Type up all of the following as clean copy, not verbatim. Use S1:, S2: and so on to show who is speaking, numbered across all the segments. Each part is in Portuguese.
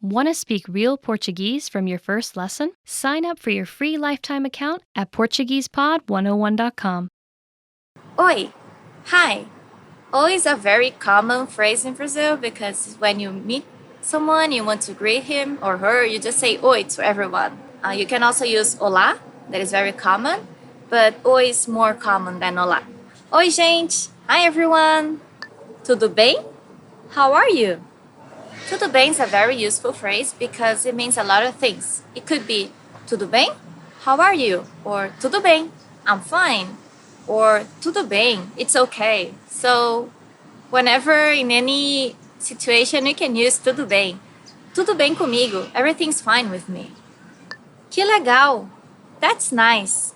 S1: Want to speak real Portuguese from your first lesson? Sign up for your free lifetime account at PortuguesePod101.com.
S2: Oi, hi. Oi is a very common phrase in Brazil because when you meet someone, you want to greet him or her, you just say oi to everyone. You can also use olá, that is very common, but oi is more common than olá. Oi, gente. Hi, everyone. Tudo bem? How are you? Tudo bem is a very useful phrase because it means a lot of things. It could be tudo bem? How are you? Or tudo bem? I'm fine. Or tudo bem? It's okay. So whenever in any situation you can use tudo bem. Tudo bem comigo. Everything's fine with me. Que legal. That's nice.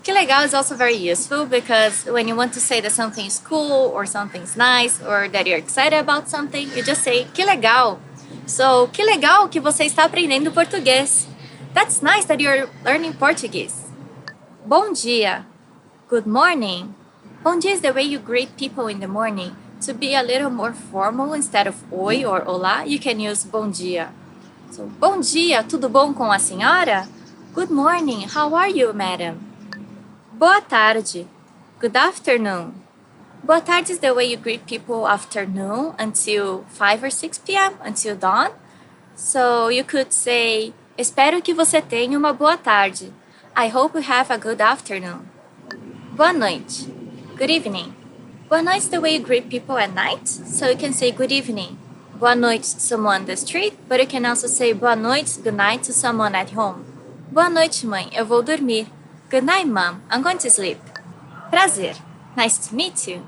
S2: Que legal is also very useful because when you want to say that something is cool or something's nice or that you're excited about something, you just say que legal. So, que legal que você está aprendendo português. That's nice that you're learning Portuguese. Bom dia. Good morning. Bom dia is the way you greet people in the morning. To be a little more formal, instead of oi or olá, you can use bom dia. So, bom dia, tudo bom com a senhora? Good morning, how are you, madam? Boa tarde. Good afternoon. Boa tarde is the way you greet people afternoon until 5 or 6 p.m., until dawn. So you could say, espero que você tenha uma boa tarde. I hope you have a good afternoon. Boa noite. Good evening. Boa noite is the way you greet people at night. So you can say good evening. Boa noite to someone on the street, but you can also say boa noite, good night to someone at home. Boa noite, mãe. Eu vou dormir. Good night, Mom. I'm going to sleep. Prazer. Nice to meet you.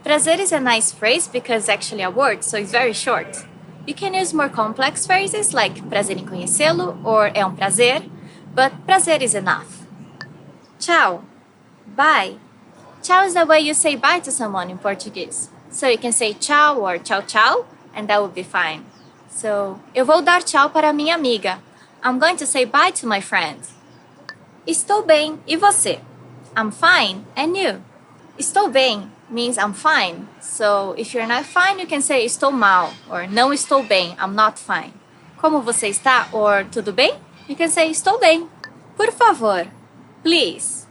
S2: Prazer is a nice phrase because it's actually a word, so it's very short. You can use more complex phrases like prazer em conhecê-lo or é um prazer, but prazer is enough. Tchau. Bye. Tchau is the way you say bye to someone in Portuguese. So you can say tchau or tchau tchau, and that would be fine. So, eu vou dar tchau para minha amiga. I'm going to say bye to my friend. Estou bem, e você? I'm fine, and you? Estou bem means I'm fine. So if you're not fine, you can say estou mal, or não estou bem, I'm not fine. Como você está, or tudo bem? You can say estou bem. Por favor, please.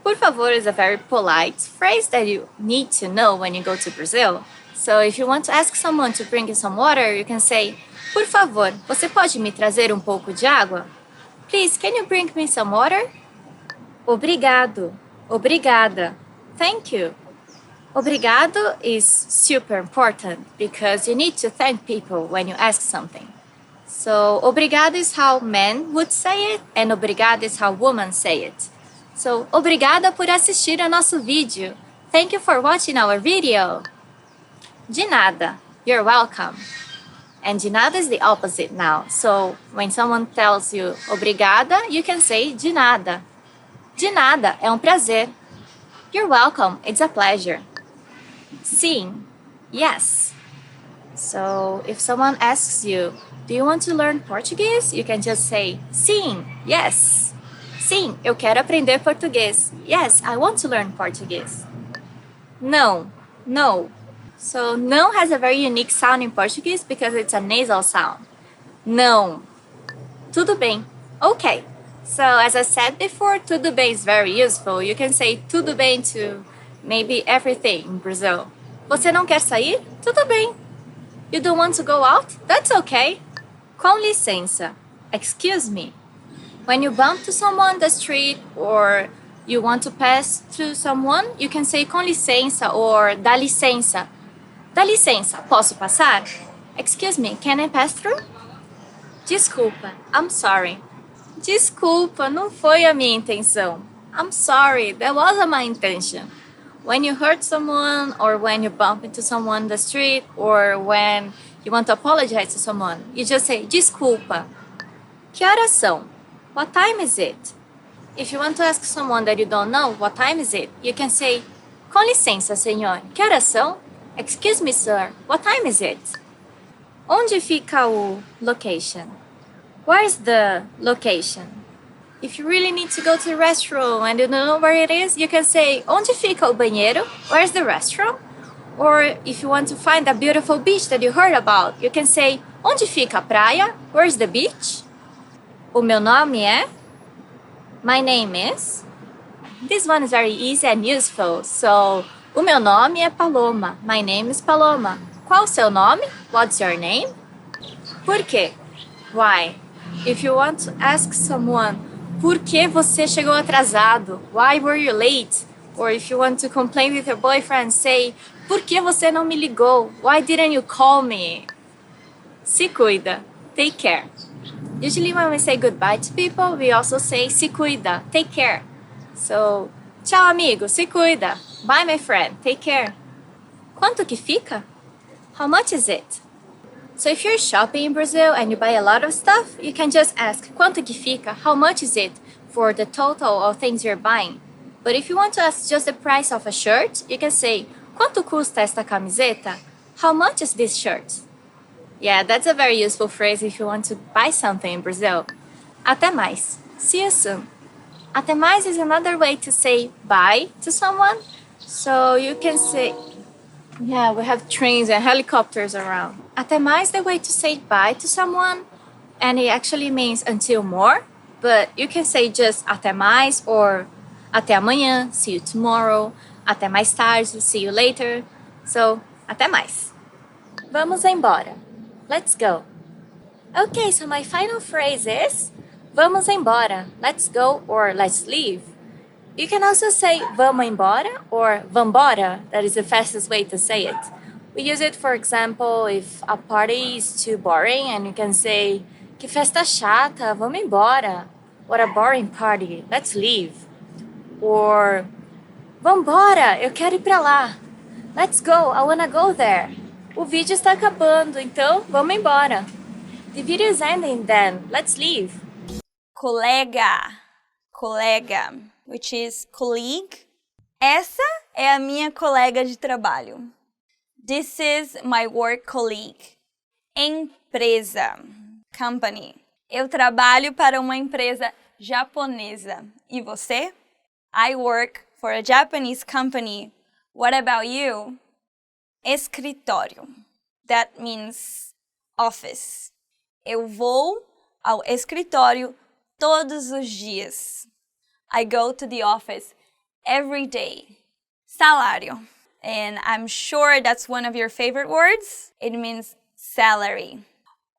S2: Por favor is a very polite phrase that you need to know when you go to Brazil. So if you want to ask someone to bring you some water, you can say, por favor, você pode me trazer um pouco de água? Please, can you bring me some water? Obrigado. Obrigada. Thank you. Obrigado is super important because you need to thank people when you ask something. So, obrigado is how men would say it, and obrigada is how women say it. So, obrigada por assistir ao nosso vídeo. Thank you for watching our video. De nada. You're welcome. And de nada is the opposite now. So, when someone tells you obrigada, you can say de nada. De nada, é um prazer. You're welcome, it's a pleasure. Sim, yes. So, if someone asks you, do you want to learn Portuguese? You can just say, sim, yes. Sim, eu quero aprender português. Yes, I want to learn Portuguese. Não, no. So, não has a very unique sound in Portuguese because it's a nasal sound. Não. Tudo bem. Okay. So, as I said before, tudo bem is very useful. You can say tudo bem to maybe everything in Brazil. Você não quer sair? Tudo bem. You don't want to go out? That's okay. Com licença. Excuse me. When you bump to someone on the street or you want to pass through someone, you can say com licença or dá licença. Dá licença, posso passar? Excuse me, can I pass through? Desculpa, I'm sorry. Desculpa, não foi a minha intenção. I'm sorry, that wasn't my intention. When you hurt someone or when you bump into someone on the street or when you want to apologize to someone, you just say desculpa. Que horas são? What time is it? If you want to ask someone that you don't know, what time is it? You can say, com licença, senhor, que horas são? Excuse me, sir, what time is it? Onde fica o location? Where's the location? If you really need to go to the restroom and you don't know where it is, you can say, onde fica o banheiro? Where's the restroom? Or if you want to find a beautiful beach that you heard about, you can say, Onde fica a praia? Where's the beach? O meu nome é? My name is? This one is very easy and useful. So, o meu nome é Paloma. My name is Paloma. Qual o seu nome? What's your name? Por quê? Why? If you want to ask someone, por que você chegou atrasado? Why were you late? Or if you want to complain with your boyfriend, say, por que você não me ligou? Why didn't you call me? Se cuida. Take care. Usually when we say goodbye to people, we also say se cuida. Take care. So, tchau amigo, se cuida. Bye my friend, take care. Quanto que fica? How much is it? So if you're shopping in Brazil and you buy a lot of stuff, you can just ask quanto que fica? How much is it for the total of things you're buying? But if you want to ask just the price of a shirt, you can say quanto custa esta camiseta? How much is this shirt? Yeah, that's a very useful phrase if you want to buy something in Brazil. Até mais. See you soon. Até mais is another way to say bye to someone. So you can say, yeah, we have trains and helicopters around. Até mais is the way to say bye to someone, and it actually means until more, but you can say just até mais or até amanhã, see you tomorrow, até mais tarde, see you later. So, até mais. Vamos embora. Let's go. Okay, so my final phrase is vamos embora, let's go or let's leave. You can also say vamos embora or vambora. That is the fastest way to say it. We use it, for example, if a party is too boring and you can say que festa chata, vamos embora. What a boring party, let's leave. Or vambora, eu quero ir pra lá. Let's go, I wanna go there. O vídeo está acabando, então vamos embora. The video is ending then, let's leave.
S3: Colega, which is colleague. Essa é a minha colega de trabalho. This is my work colleague. Empresa, company. Eu trabalho para uma empresa japonesa. E você? I work for a Japanese company. What about you? Escritório. That means office. Eu vou ao escritório todos os dias. I go to the office every day. Salário. And I'm sure that's one of your favorite words. It means salary.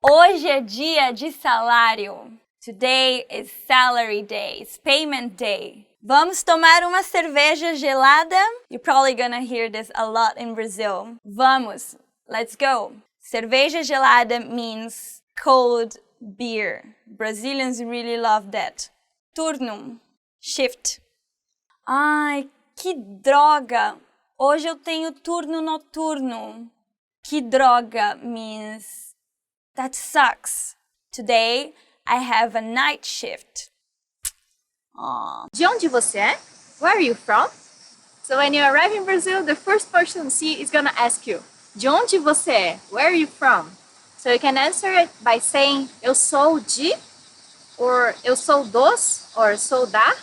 S3: Hoje é dia de salário. Today is salary day. It's payment day. Vamos tomar uma cerveja gelada? You're probably gonna hear this a lot in Brazil. Vamos. Let's go. Cerveja gelada means cold beer. Brazilians really love that. Turno. Shift. Ai, que droga! Hoje eu tenho turno noturno. Que droga means that sucks. Today I have a night shift. Aww.
S2: De onde você é? Where are you from? So when you arrive in Brazil, the first person you see is gonna ask you, de onde você é? Where are you from? So you can answer it by saying, eu sou de, or eu sou dos, or sou da.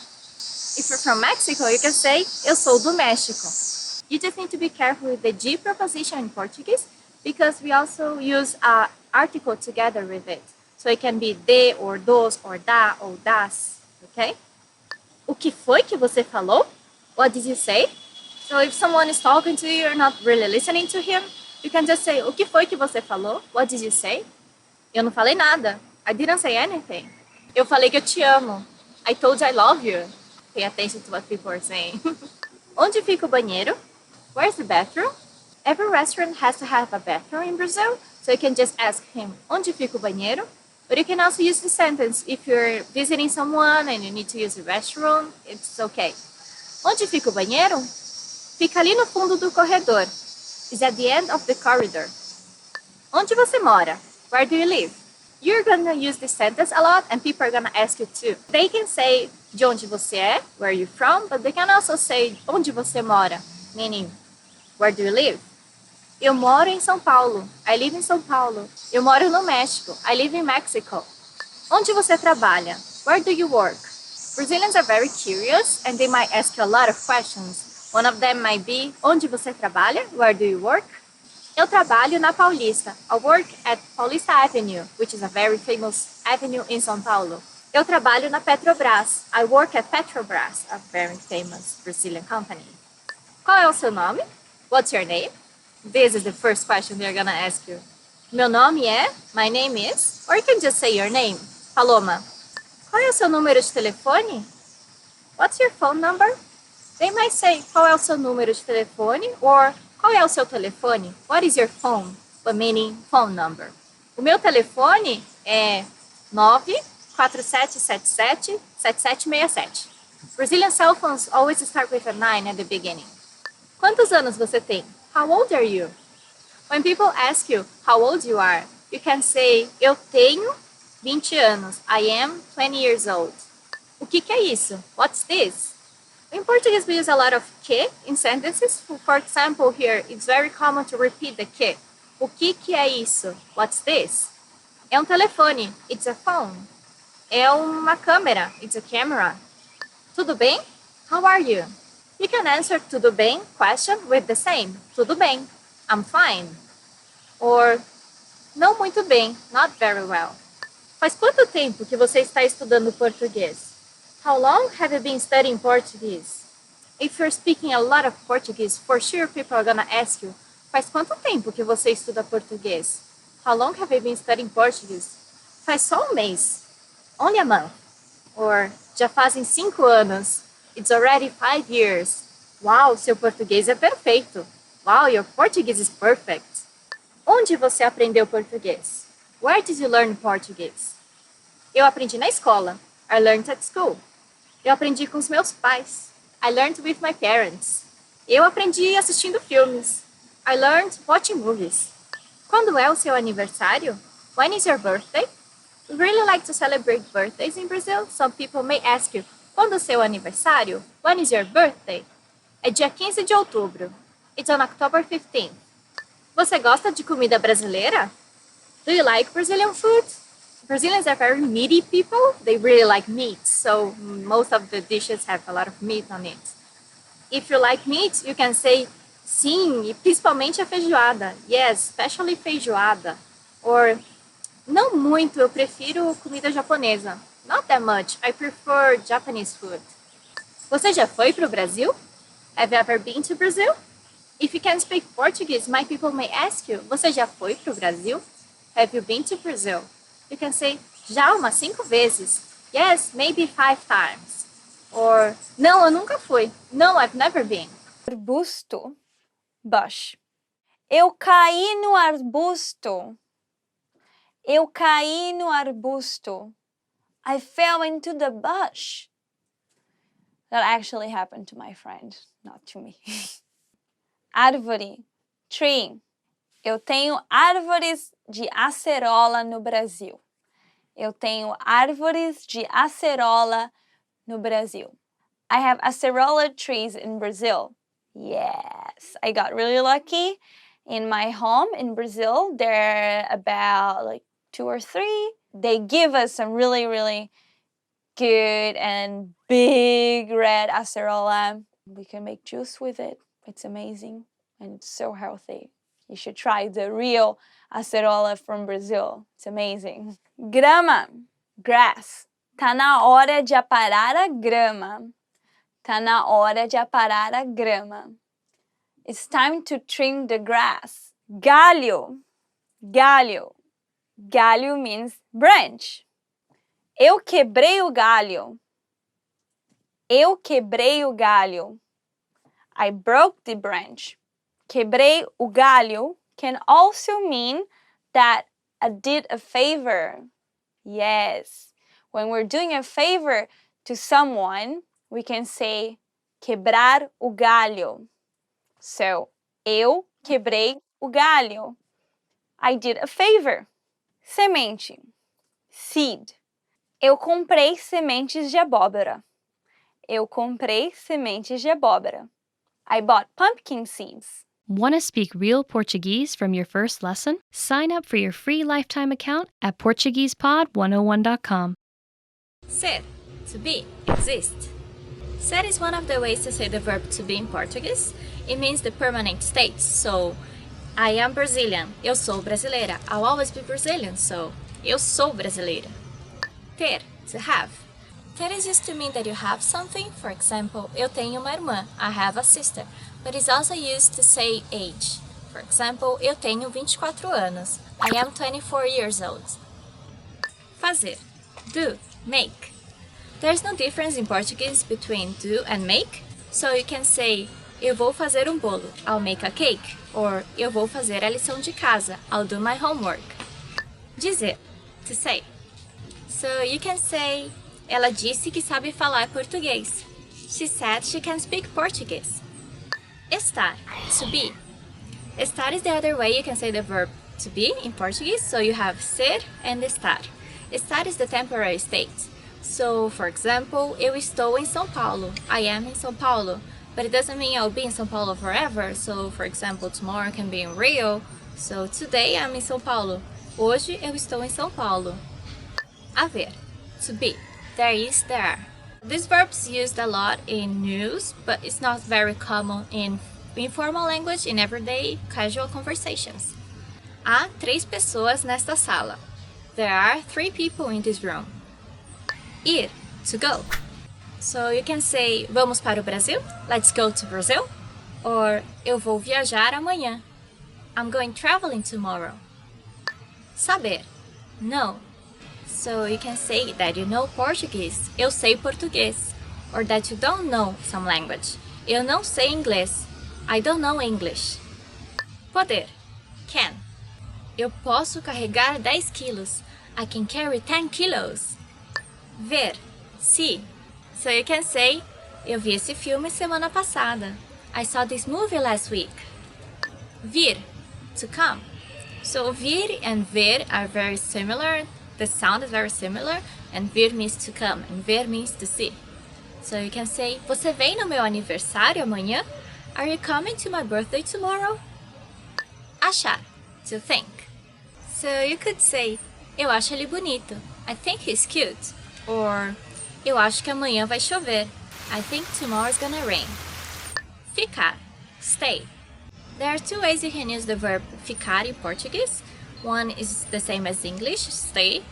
S2: If you're from Mexico, you can say, eu sou do México. You just need to be careful with the de preposition in Portuguese because we also use an article together with it. So it can be de, or dos, or da, or das, okay? O que foi que você falou? What did you say? So if someone is talking to you, you're not really listening to him, you can just say, o que foi que você falou? What did you say? Eu não falei nada. I didn't say anything. Eu falei que eu te amo. I told you I love you. Pay attention to what people are saying. Onde fica o banheiro? Where's the bathroom? Every restaurant has to have a bathroom in Brazil, so you can just ask him, onde fica o banheiro? But you can also use the sentence if you're visiting someone and you need to use the restroom, it's okay. Onde fica o banheiro? Fica ali no fundo do corredor. It's at the end of the corridor. Onde você mora? Where do you live? You're gonna use this sentence a lot and people are gonna ask you too. They can say de onde você é, where are you from, but they can also say onde você mora, meaning where do you live? Eu moro em São Paulo. I live in São Paulo. Eu moro no México. I live in Mexico. Onde você trabalha? Where do you work? Brazilians are very curious and they might ask you a lot of questions. One of them might be, onde você trabalha? Where do you work? Eu trabalho na Paulista. I work at Paulista Avenue, which is a very famous avenue in São Paulo. Eu trabalho na Petrobras. I work at Petrobras, a very famous Brazilian company. Qual é o seu nome? What's your name? This is the first question they're gonna ask you. Meu nome é, my name is, or you can just say your name. Paloma. Qual é o seu número de telefone? What's your phone number? They might say, qual é o seu número de telefone? Or, qual é o seu telefone? What is your phone? But meaning phone number. O meu telefone é 94777-7767. Brazilian cell phones always start with a 9 at the beginning. Quantos anos você tem? How old are you? When people ask you how old you are, you can say, eu tenho 20 anos. I am 20 years old. O que é isso? What's this? In Portuguese, we use a lot of que in sentences. For example, here, it's very common to repeat the que. O que é isso? What's this? É um telefone. It's a phone. É uma câmera. It's a camera. Tudo bem? How are you? You can answer tudo bem question with the same. Tudo bem. I'm fine. Or, não muito bem. Not very well. Faz quanto tempo que você está estudando português? How long have you been studying Portuguese? If you're speaking a lot of Portuguese, for sure people are gonna ask you, faz quanto tempo que você estuda português? How long have you been studying Portuguese? Faz só um mês. Only a month. Or, já fazem 5 anos. It's already 5 years. Wow, seu português é perfeito. Wow, your Portuguese is perfect. Onde você aprendeu português? Where did you learn Portuguese? Eu aprendi na escola. I learned at school. Eu aprendi com os meus pais. I learned with my parents. Eu aprendi assistindo filmes. I learned watching movies. Quando é o seu aniversário? When is your birthday? We really like to celebrate birthdays in Brazil. Some people may ask you, quando é o seu aniversário? When is your birthday? É dia 15 de outubro. It's on October 15th. Você gosta de comida brasileira? Do you like Brazilian food? Brazilians are very meaty people. They really like meat, so most of the dishes have a lot of meat on it. If you like meat, you can say sim, e principalmente a feijoada. Yes, especially feijoada. Or, não muito, eu prefiro comida japonesa. Not that much, I prefer Japanese food. Você já foi para o Brasil? Have you ever been to Brazil? If you can speak Portuguese, my people may ask you, você já foi para o Brasil? Have you been to Brazil? You can say, já umas 5 vezes. Yes, maybe 5 times. Or, não, eu nunca fui. No, I've never been.
S3: Arbusto. Bush. Eu caí no arbusto. Eu caí no arbusto. I fell into the bush. That actually happened to my friend, not to me. Árvore. Tree. Eu tenho árvores de acerola no Brasil. Eu tenho árvores de acerola no Brasil. I have acerola trees in Brazil. Yes, I got really lucky. In my home in Brazil, there are about like 2 or 3. They give us some really, really good and big red acerola. We can make juice with it. It's amazing and it's so healthy. You should try the real acerola from Brazil. It's amazing. Grama. Grass. Tá na hora de aparar a grama. Tá na hora de aparar a grama. It's time to trim the grass. Galho. Galho. Galho means branch. Eu quebrei o galho. Eu quebrei o galho. I broke the branch. Quebrei o galho can also mean that I did a favor. Yes. When we're doing a favor to someone, we can say quebrar o galho. So, eu quebrei o galho. I did a favor. Semente. Seed. Eu comprei sementes de abóbora. Eu comprei sementes de abóbora. I bought pumpkin seeds.
S1: Want to speak real Portuguese from your first lesson? Sign up for your free lifetime account at PortuguesePod101.com.
S2: Ser, to be, exist. Ser is one of the ways to say the verb to be in Portuguese. It means the permanent state. So, I am Brazilian. Eu sou brasileira. I'll always be Brazilian, so eu sou brasileira. Ter, to have. Ter is used to mean that you have something. For example, eu tenho uma irmã. I have a sister. But it's also used to say age. For example, eu tenho 24 anos. I am 24 years old. Fazer, do, make. There's no difference in Portuguese between do and make, so you can say eu vou fazer um bolo, I'll make a cake, or eu vou fazer a lição de casa, I'll do my homework. Dizer, to say. So you can say ela disse que sabe falar português. She said she can speak Portuguese. Estar, to be. Estar is the other way you can say the verb to be in Portuguese, so you have ser and estar. Estar is the temporary state. So, for example, eu estou em São Paulo. I am in São Paulo. But it doesn't mean I'll be in São Paulo forever. So, for example, tomorrow I can be in Rio. So, today I'm in São Paulo. Hoje eu estou em São Paulo. Haver, to be. There is, there are. This verb is used a lot in news, but it's not very common in informal language in everyday casual conversations. Há 3 pessoas nesta sala. There are 3 people in this room. Ir, to go. So you can say, vamos para o Brasil? Let's go to Brazil. Or, eu vou viajar amanhã. I'm going traveling tomorrow. Saber, know. So you can say that you know Portuguese. Eu sei português. Or that you don't know some language. Eu não sei inglês. I don't know English. Poder, can. Eu posso carregar 10 quilos. I can carry 10 kilos. Ver, see. So you can say, eu vi esse filme semana passada. I saw this movie last week. Vir, to come. So vir and ver are very similar. The sound is very similar. And vir means to come and ver means to see. So you can say, você vem no meu aniversário amanhã? Are you coming to my birthday tomorrow? Achar, to think. So you could say, eu acho ele bonito. I think he's cute. Or, eu acho que amanhã vai chover. I think tomorrow's gonna rain. Ficar, stay. There are 2 ways you can use the verb ficar in Portuguese. One is the same as English, stay.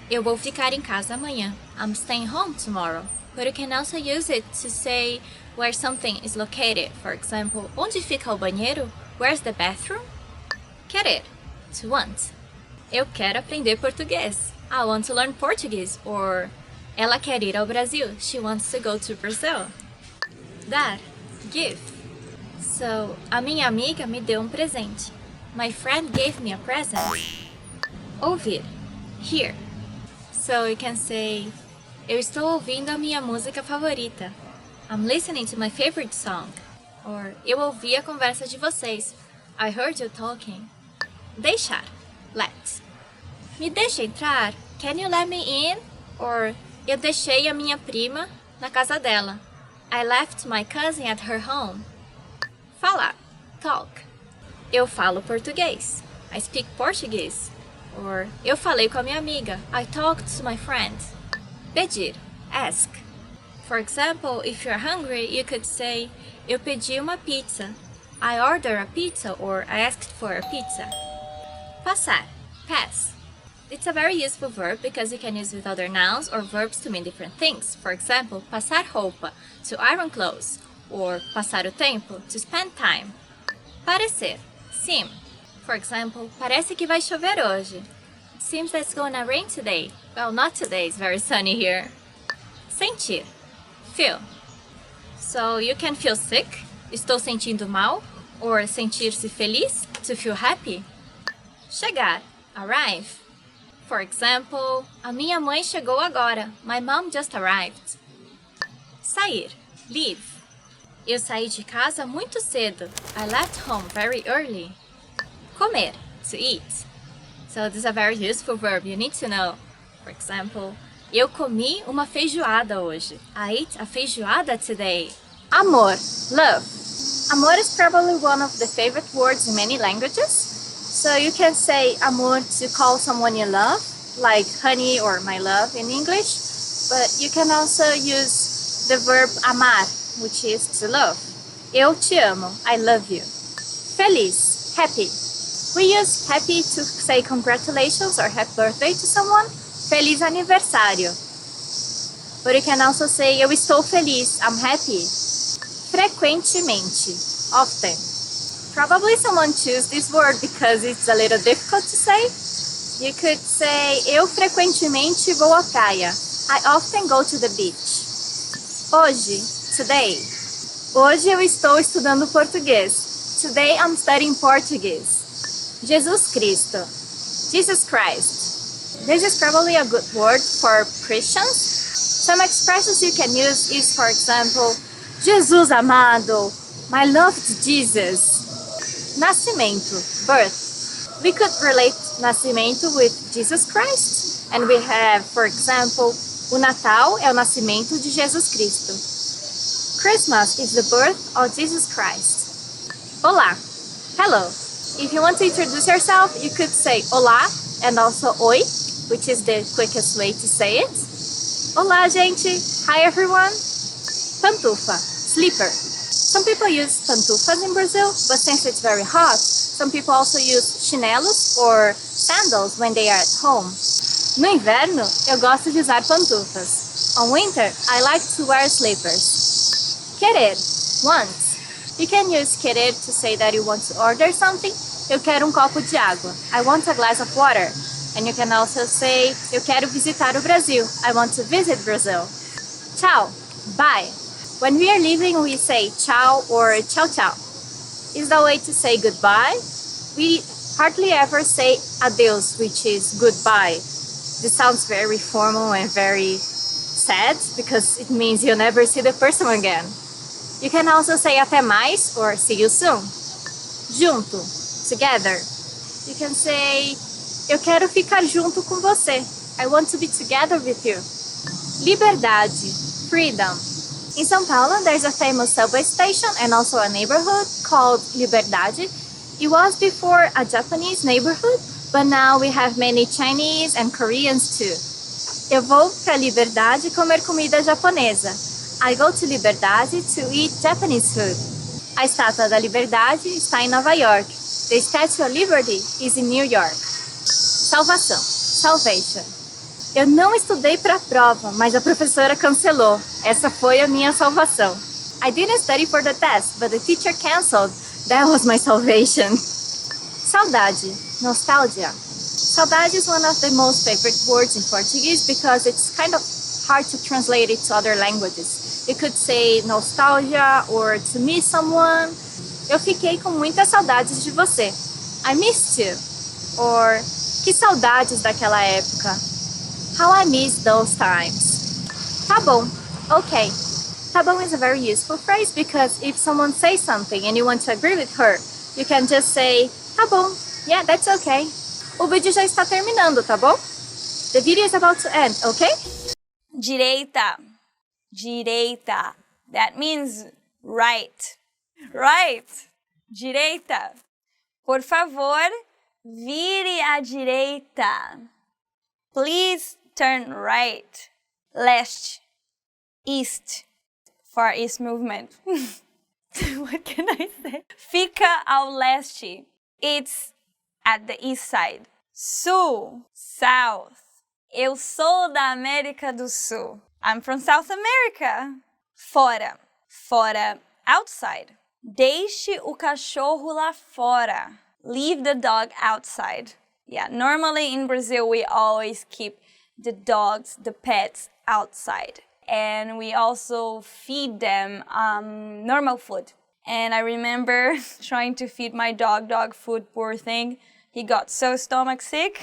S2: Eu vou ficar em casa amanhã. I'm staying home tomorrow. But you can also use it to say where something is located. For example, onde fica o banheiro? Where's the bathroom? Querer, to want. Eu quero aprender português. I want to learn Portuguese. Or, ela quer ir ao Brasil. She wants to go to Brazil. Dar, give. So, a minha amiga me deu um presente. My friend gave me a present. Ouvir, hear. So you can say, eu estou ouvindo a minha música favorita. I'm listening to my favorite song. Or, eu ouvi a conversa de vocês. I heard you talking. Deixar, let. Me deixa entrar? Can you let me in? Or, eu deixei a minha prima na casa dela. I left my cousin at her home. Falar, talk. Eu falo português. I speak Portuguese. Or, eu falei com a minha amiga. I talked to my friend. Pedir, ask. For example, if you're hungry, you could say, eu pedi uma pizza. I ordered a pizza, or I asked for a pizza. Passar, pass. It's a very useful verb because you can use it with other nouns or verbs to mean different things. For example, passar roupa, to iron clothes. Or passar o tempo, to spend time. Parecer, seem. For example, parece que vai chover hoje. It seems that it's gonna rain today. Well, not today, it's very sunny here. Sentir, feel. So you can feel sick, estou sentindo mal. Or sentir-se feliz, to feel happy. Chegar, arrive. For example, a minha mãe chegou agora. My mom just arrived. Sair, leave. Eu saí de casa muito cedo. I left home very early. Comer, to eat. So this is a very useful verb you need to know. For example, eu comi uma feijoada hoje. I ate a feijoada today. Amor, love. Amor is probably one of the favorite words in many languages. So you can say amor to call someone you love, like honey or my love in English. But you can also use the verb amar, which is to love. Eu te amo, I love you. Feliz, happy. We use happy to say congratulations or happy birthday to someone. Feliz aniversário. But you can also say eu estou feliz, I'm happy. Frequentemente, often. Probably someone chose this word because it's a little difficult to say. You could say eu frequentemente vou à praia. I often go to the beach. Hoje, today. Hoje eu estou estudando português. Today I'm studying Portuguese. Jesus Cristo. Jesus Christ. This is probably a good word for Christians. Some expressions you can use is, for example, Jesus amado, my loved Jesus. Nascimento, birth. We could relate nascimento with Jesus Christ. And we have, for example, o Natal é o nascimento de Jesus Cristo. Christmas is the birth of Jesus Christ. Olá, hello. If you want to introduce yourself, you could say olá and also oi, which is the quickest way to say it. Olá, gente. Hi, everyone. Pantufa, slipper. Some people use pantufas in Brazil, but since it's very hot, some people also use chinelos or sandals when they are at home. No inverno, eu gosto de usar pantufas. On winter, I like to wear slippers. Querer, want. You can use querer to say that you want to order something. Eu quero copo de água. I want a glass of water. And you can also say, eu quero visitar o Brasil. I want to visit Brazil. Tchau, bye. When we are leaving, we say tchau or tchau tchau. Is the way to say goodbye. We hardly ever say adeus, which is goodbye. This sounds very formal and very sad because it means you'll never see the person again. You can also say até mais or see you soon. Junto, together. You can say eu quero ficar junto com você. I want to be together with you. Liberdade, freedom. In São Paulo, there's a famous subway station and also a neighborhood called Liberdade. It was before a Japanese neighborhood, but now we have many Chinese and Koreans too. Eu vou para Liberdade comer comida japonesa. I go to Liberdade to eat Japanese food. A Estátua da Liberdade está em Nova York. The Statue of Liberty is in New York. Salvação, salvation. Eu não estudei para a prova, mas a professora cancelou. Essa foi a minha salvação. I didn't study for the test, but the teacher canceled. That was my salvation. Saudade, nostalgia. Saudade is one of the most favorite words in Portuguese because it's kind of hard to translate it to other languages. You could say nostalgia or to miss someone. Eu fiquei com muitas saudades de você. I missed you. Or que saudades daquela época. How I miss those times. Tá bom. Okay. Tá bom is a very useful phrase because if someone says something and you want to agree with her, you can just say, tá bom. Yeah, that's okay. O vídeo já está terminando, tá bom? The video is about to end, okay?
S3: Direita. Direita. That means right. Right. Direita. Por favor, vire à direita. Please turn right. Leste. East. Far East movement. What can I say? Fica ao leste. It's at the east side. Sul. South. Eu sou da América do Sul. I'm from South America. Fora. Fora. Outside. Deixe o cachorro lá fora. Leave the dog outside. Yeah, normally in Brazil, we always keep the dogs, the pets, outside. And we also feed them normal food. And I remember trying to feed my dog food, poor thing. He got so stomach sick.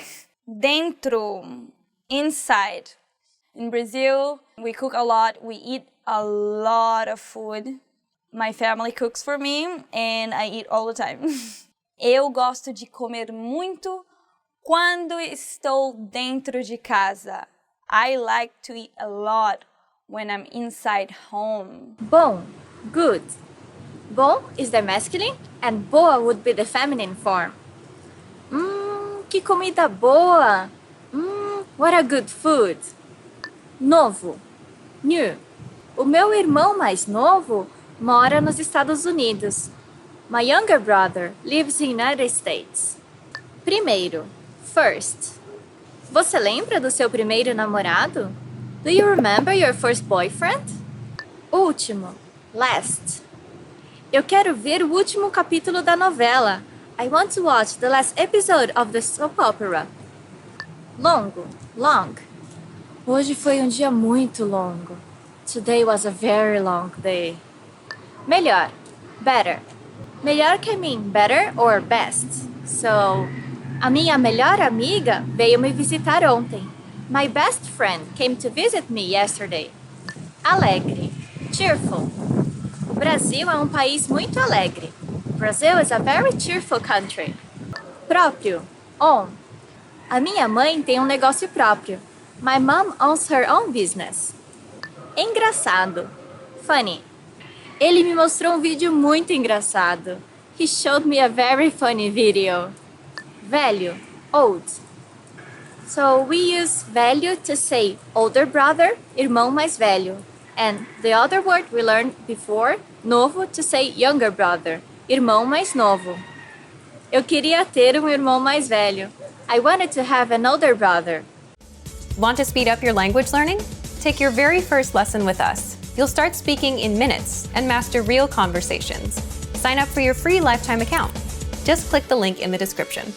S3: Dentro, inside. In Brazil, we cook a lot. We eat a lot of food. My family cooks for me and I eat all the time. Eu gosto de comer muito quando estou dentro de casa. I like to eat a lot when I'm inside home.
S2: Bom, good. Bom is the masculine and boa would be the feminine form. Que comida boa! What a good food! Novo, new. O meu irmão mais novo mora nos Estados Unidos. My younger brother lives in the United States. Primeiro, first. Você lembra do seu primeiro namorado? Do you remember your first boyfriend? Último, last. Eu quero ver o último capítulo da novela. I want to watch the last episode of the soap opera. Longo, long. Hoje foi um dia muito longo. Today was a very long day. Melhor, better. Melhor can mean better or best. So, a minha melhor amiga veio me visitar ontem. My best friend came to visit me yesterday. Alegre, cheerful. O Brasil é um país muito alegre. Brazil is a very cheerful country. Próprio, own. A minha mãe tem um negócio próprio. My mom owns her own business. Engraçado, funny. Ele me mostrou um vídeo muito engraçado. He showed me a very funny video. Velho, old. So we use velho to say older brother, irmão mais velho. And the other word we learned before, novo, to say younger brother, irmão mais novo. Eu queria ter um irmão mais velho. I wanted to have an older brother.
S4: Want to speed up your language learning? Take your very first lesson with us. You'll start speaking in minutes and master real conversations. Sign up for your free lifetime account. Just click the link in the description.